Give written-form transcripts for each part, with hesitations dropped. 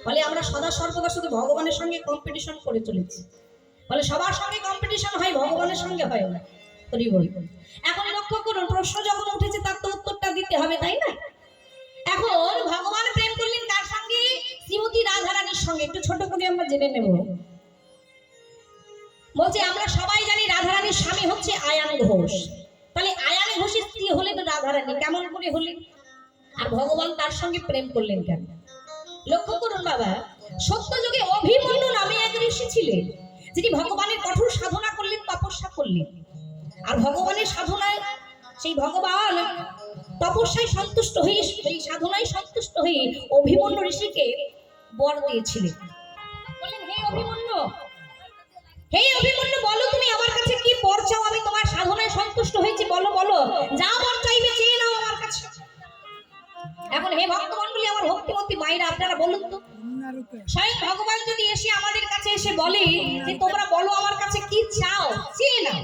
বলে আমরা সদা সর্বদা শুধু ভগবানের সঙ্গে কম্পিটিশন করে চলেছি। বলে সবার সঙ্গে কম্পিটিশন হয়, ভগবানের সঙ্গে হয় না। এখন লক্ষ্য করুন, প্রশ্ন যখন উঠেছে তার তো উত্তরটা দিতে হবে, তাই না? এখন ভগবান প্রেম করলেন কার সঙ্গে? শ্রীমতী রাধারানীর সঙ্গে। একটু ছোট করে আমরা জেনে নেব। বলছি আমরা সবাই জানি রাধারানীর স্বামী হচ্ছে আয়ান ঘোষ। তাহলে আয়ান ঘোষের স্ত্রী হলেন রাধারানী, কেমন করে হলেন? আর ভগবান তার সঙ্গে প্রেম করলেন কেন? লক্ষ্য করুন বাবা, সত্যযুগে অভিমন্যু নামে এক ঋষি ছিলেন, যিনি ভগবানের কঠোর সাধনা করলেন, তপস্যা করলেন। আর ভগবানের সাধনায় সেই ভগবান তপস্যায় সন্তুষ্ট হয়ে, সেই সাধনায় সন্তুষ্ট হয়ে অভিমন্যু ঋষিকে বর দিয়েছিলেন। বলেন, হে অভিমন্যু, হে অভিমন্যু, বলো তুমি আমার কাছে কি বর চাও? আমি তোমার সাধনায় সন্তুষ্ট হয়েছি, বলো বলো, যা বর চাইবে চেয়ে নাও আমার কাছে। এখন হে ভক্তমণ্ডলী, আমার ভক্তিমতী মায়েরা, আপনারা বলুন তো, স্বয়ং ভগবান যদি এসে আমাদের কাছে এসে বলে যে তোমরা বলো আমার কাছে কি চাও, চেয়ে নাও,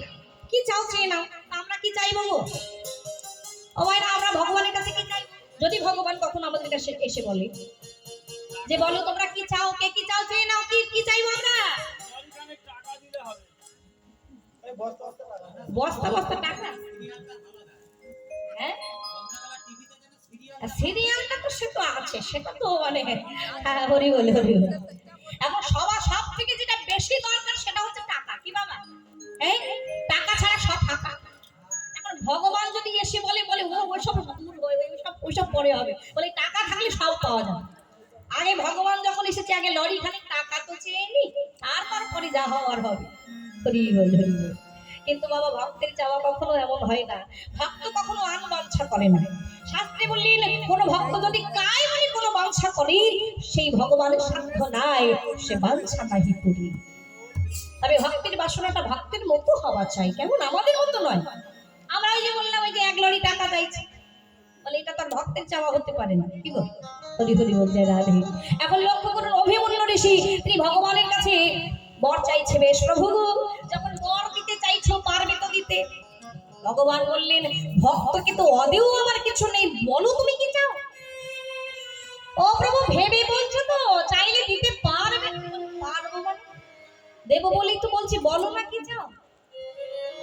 কি চাও চেয়ে নাও, আমরা কি চাইবো গো? ও ভাইরা, আমরা ভগবানের কাছে কি চাই? যদি ভগবান কখন আমাদের কাছে এসে বলে যে বলো তোমরা কি চাও, কে কি চাও চেয়ে নাও, কি কি চাইবো আমরা? বস্তা বস্তা টাকা? হ্যাঁ, সিরিয়ালটা তো সে তো আছে, সেটা তো মানে হরি বলে হরি বলে। এখন সব থেকে যেটা বেশি দরকার সেটা হচ্ছে টাকা। কি বাবা? এই টাকা ছাড়া সব টাকা। এখন ভগবান যদি এসে বলে বলে ওইসব ওইসব পরে হবে, বলে টাকা থাকলে সব পাওয়া যাবে। আগে ভগবান যখন এসেছে, আগে লরি খানিক টাকা তো চেয়ে নি, তারপর পরে যা হওয়ার হবে। হরি বল হরি বল। কিন্তু বাবা, ভক্তের চাওয়া কখনো এমন হয় না। ভক্ত কখনো আনবাঞ্ছা করে না। শাস্ত্রে বললেন, কোন ভক্ত যদি কায় মানে কোনো বাঞ্ছা করে, সেই ভগবানের সাধ্য নাই, সে বাঞ্ছা নাহি করি। তবে ভক্তের বাসনাটা ভক্তের মতো হওয়া চাই, কেমন আমাদের মতো নয়। আমরা ওই যে বললাম, ওই যে এক লড়ি টাকা চাইছি, বলে এটা তার ভক্তের চাওয়া হতে পারে না। কি গো, হরি হরি বল, জয় রাধে। এখন লক্ষ্য করুন, অভিমন্যু ঋষি তিনি ভগবানের কাছে বর চাইছে। বেশ প্রভু, যখন বর দিতে চাইছো পারবে তো দিতে? ভগবান বললেন, ভক্তকে তো অদেও আমার কিছু নেই, বলো তুমি কি চাও? ও প্রভু, ভেবে বলছো তো, চাইলে দিতে পারবে? পারবো মানে দেবো বলেই তো বলছি, বলো না কি চাও।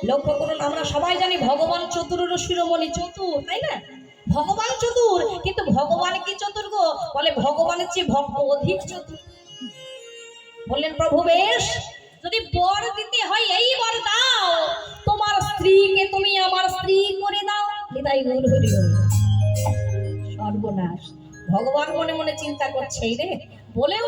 লক্ষ্য করুন, আমরা সবাই জানি ভগবান চতুর শিরোমণি, চতুর, তাই না? ভগবান চতুর, কিন্তু ভগবান কি চতুর গো? বলে ভগবানের চেয়ে ভক্ত অধিক চতুর। বললেন, প্রভু বেশ, যদি বর দিতে হয় এই বর দাও, তোমার স্ত্রীকে তুমি আমার স্ত্রী করে দাও। নিতাই গৌর হরি বল। সর্বনাশ। ভগবান মনে মনে চিন্তা করছে, রে বলেও